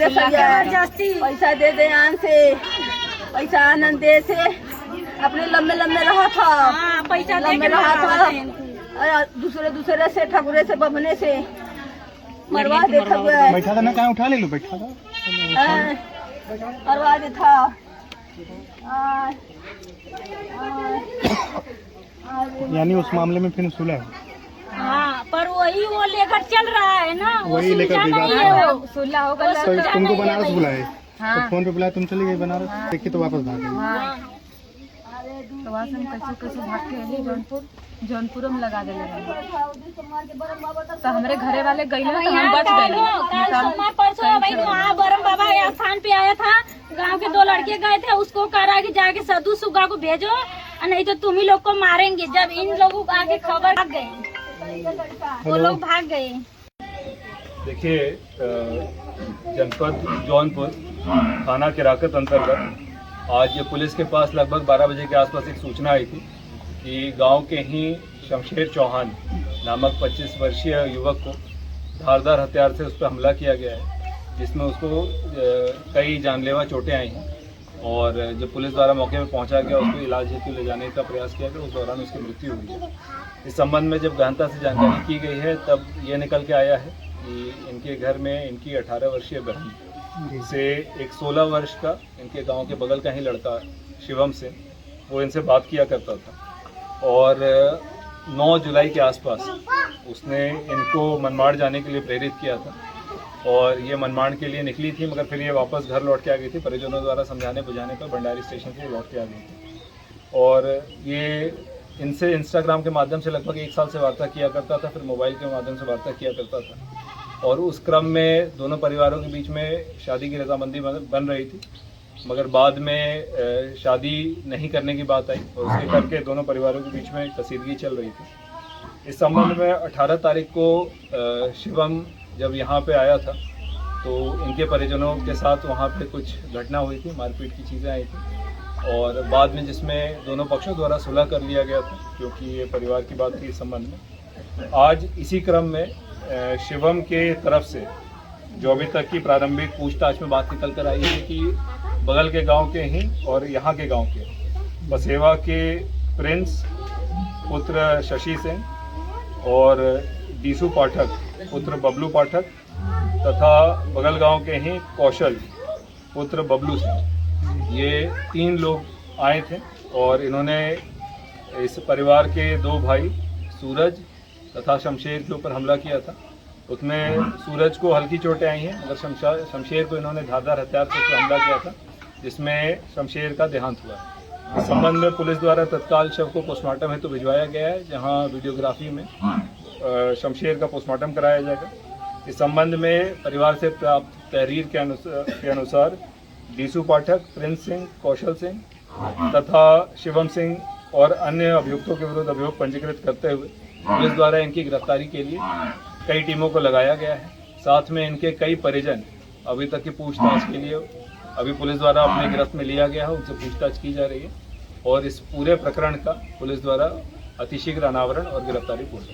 पैसा दे दे आन से, पैसा आनंद दे से अपने लंबे लंबे रहा था, पैसा लंबे रहा था, दूसरे से ठगुरे से बबने से मरवा देता हुआ बैठा था ना, कहाँ उठा ले लो, बैठा था मरवा दे था। यानी उस मामले में फिर सुलह है। हाँ, पर वही वो लेकर चल रहा है ना, वही लेकर सुलह होगा। तो तुमको बनारस बुलाए, तो फोन पे बुलाया, तुम चली गई बनारस, देखी तो वापस भाग गई। तो वहाँ से हम कैसे भाग के अली जौनपुर में लगा दे तो हमारे घरे वाले गए तो हम बच गए। परसों भाई वहाँ बरम बाबा स्थान पे आया था, गांव के 2 लड़के गए थे, उसको कहा कि जाके सदू सुगा को भेजो, नहीं तो तुम ही लोग को मारेंगे। जब इन लोगों को आगे खबर भाग गए, वो लोग भाग गए। देखिए, जनपद जौनपुर थाना किराकत अंतर्गत आज ये पुलिस के पास लगभग 12 बजे के आसपास एक सूचना आई थी कि गांव के ही शमशेर चौहान नामक 25 वर्षीय युवक को धारदार हथियार से उस पर हमला किया गया है, जिसमें उसको कई जानलेवा चोटें आई हैं। और जब पुलिस द्वारा मौके पर पहुंचा गया, उसको इलाज हेतु ले जाने का प्रयास किया गया, उस दौरान उसकी मृत्यु हुई है। इस संबंध में जब गहनता से जानकारी की गई है, तब ये निकल के आया है कि इनके घर में इनकी 18 वर्षीय बहन से एक 16 वर्ष का इनके गांव के बगल का ही लड़का शिवम से वो इनसे बात किया करता था। और 9 जुलाई के आसपास उसने इनको मनमाड़ जाने के लिए प्रेरित किया था, और ये मनमाड़ के लिए निकली थी, मगर फिर ये वापस घर लौट के आ गई थी। परिजनों द्वारा समझाने बुझाने पर भंडारी स्टेशन से लौट के आ गई थी। और ये इनसे इंस्टाग्राम के माध्यम से लगभग 1 साल से वार्ता किया करता था, फिर मोबाइल के माध्यम से वार्ता किया करता था। और उस क्रम में दोनों परिवारों के बीच में शादी की रजामंदी बन रही थी, मगर बाद में शादी नहीं करने की बात आई, और उसके करके दोनों परिवारों के बीच में कसीदगी चल रही थी। इस संबंध में 18 तारीख को शिवम जब यहाँ पे आया था, तो इनके परिजनों के साथ वहाँ पे कुछ घटना हुई थी, मारपीट की चीज़ें आई थी, और बाद में जिसमें दोनों पक्षों द्वारा सुलह कर लिया गया था, क्योंकि ये परिवार की बात थी। इस संबंध में आज इसी क्रम में शिवम के तरफ से जो अभी तक की प्रारंभिक पूछताछ में बात निकल कर आई है कि बगल के गांव के ही और यहाँ के गांव के बसेवा के प्रिंस पुत्र शशि सिंह और डीसू पाठक पुत्र बबलू पाठक तथा बगल गांव के ही कौशल पुत्र बबलू सिंह, ये 3 लोग आए थे। और इन्होंने इस परिवार के 2 भाई सूरज तथा शमशेर के ऊपर हमला किया था। उसमें सूरज को हल्की चोटें आई हैं, मगर शमशेर को इन्होंने धारदार हथियार से हमला किया था, जिसमें शमशेर का देहांत हुआ है। इस संबंध में पुलिस द्वारा तत्काल शव को पोस्टमार्टम हेतु भिजवाया गया है, जहां वीडियोग्राफी में शमशेर का पोस्टमार्टम कराया जाएगा। इस संबंध में परिवार से प्राप्त तहरीर के अनुसार डीसू पाठक, प्रिंस सिंह, कौशल सिंह तथा शिवम सिंह और अन्य अभियुक्तों के विरुद्ध अभियोग पंजीकृत करते हुए पुलिस द्वारा इनकी गिरफ्तारी के लिए कई टीमों को लगाया गया है। साथ में इनके कई परिजन अभी तक की पूछताछ के लिए अभी पुलिस द्वारा अपने गिरफ्त में लिया गया है, उनसे पूछताछ की जा रही है, और इस पूरे प्रकरण का पुलिस द्वारा अतिशीघ्र अनावरण और गिरफ्तारी पूर्ण।